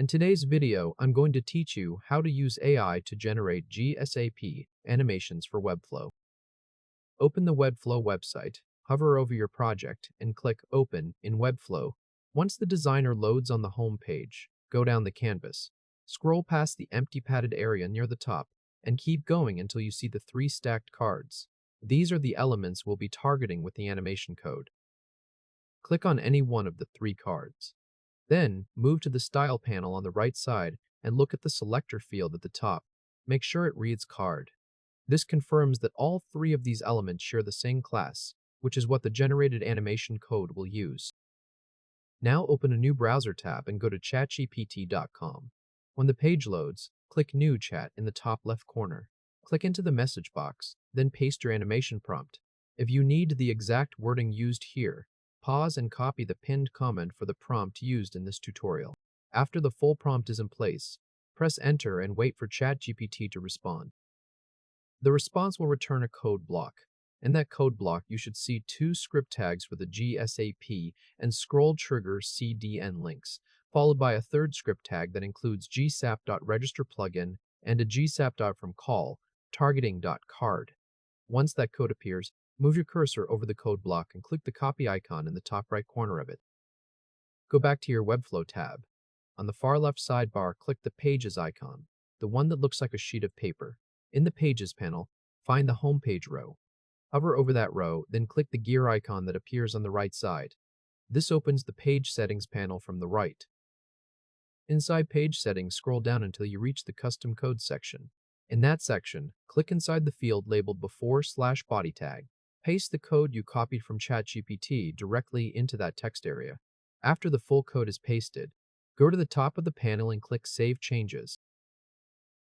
In today's video, I'm going to teach you how to use AI to generate GSAP animations for Webflow. Open the Webflow website, hover over your project, and click Open in Webflow. Once the designer loads on the home page, go down the canvas. Scroll past the empty padded area near the top, and keep going until you see the 3 stacked cards. These are the elements we'll be targeting with the animation code. Click on any one of the 3 cards. Then, move to the Style panel on the right side and look at the Selector field at the top. Make sure it reads Card. This confirms that all 3 of these elements share the same class, which is what the generated animation code will use. Now open a new browser tab and go to chatgpt.com. When the page loads, click New Chat in the top left corner. Click into the message box, then paste your animation prompt. If you need the exact wording used here, pause and copy the pinned comment for the prompt used in this tutorial. After the full prompt is in place, press Enter and wait for ChatGPT to respond. The response will return a code block. In that code block, you should see 2 script tags for the GSAP and ScrollTrigger CDN links, followed by a third script tag that includes GSAP.register plugin and a GSAP.fromCall targeting.card. Once that code appears, move your cursor over the code block and click the copy icon in the top right corner of it. Go back to your Webflow tab. On the far left sidebar, click the Pages icon, the one that looks like a sheet of paper. In the Pages panel, find the Homepage row. Hover over that row, then click the gear icon that appears on the right side. This opens the Page Settings panel from the right. Inside Page Settings, scroll down until you reach the Custom Code section. In that section, click inside the field labeled before/body tag. Paste the code you copied from ChatGPT directly into that text area. After the full code is pasted, go to the top of the panel and click Save Changes.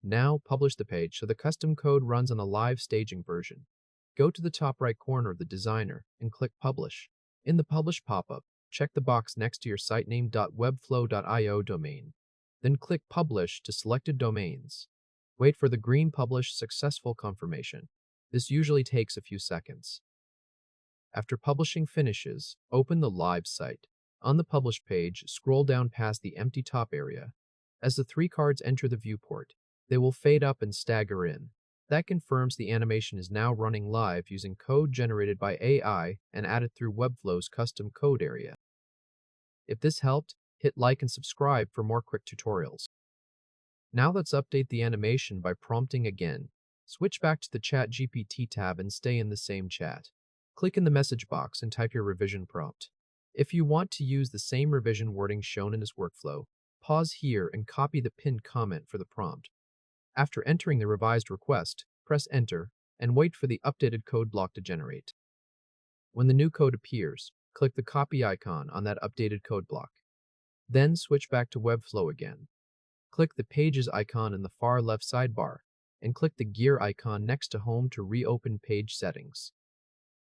Now publish the page so the custom code runs on a live staging version. Go to the top right corner of the designer and click Publish. In the Publish pop-up, check the box next to your sitename.webflow.io domain. Then click Publish to selected domains. Wait for the green Publish Successful confirmation. This usually takes a few seconds. After publishing finishes, open the live site. On the Publish page, scroll down past the empty top area. As the 3 cards enter the viewport, they will fade up and stagger in. That confirms the animation is now running live using code generated by AI and added through Webflow's custom code area. If this helped, hit like and subscribe for more quick tutorials. Now let's update the animation by prompting again. Switch back to the ChatGPT tab and stay in the same chat. Click in the message box and type your revision prompt. If you want to use the same revision wording shown in this workflow, pause here and copy the pinned comment for the prompt. After entering the revised request, press Enter and wait for the updated code block to generate. When the new code appears, click the copy icon on that updated code block. Then switch back to Webflow again. Click the Pages icon in the far left sidebar and click the gear icon next to Home to reopen Page Settings.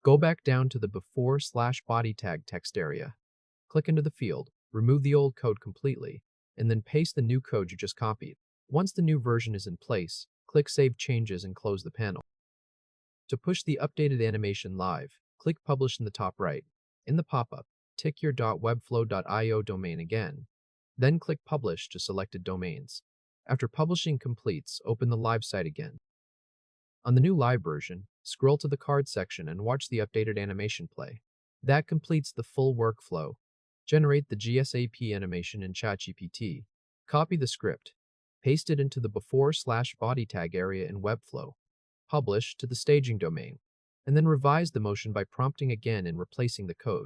Go back down to the before/body tag text area. Click into the field, remove the old code completely, and then paste the new code you just copied. Once the new version is in place, click Save Changes and close the panel. To push the updated animation live, click Publish in the top right. In the pop-up, tick your .webflow.io domain again. Then click Publish to selected domains. After publishing completes, open the live site again. On the new live version, scroll to the card section and watch the updated animation play. That completes the full workflow. Generate the GSAP animation in ChatGPT. Copy the script. Paste it into the before/body tag area in Webflow. Publish to the staging domain. And then revise the motion by prompting again and replacing the code.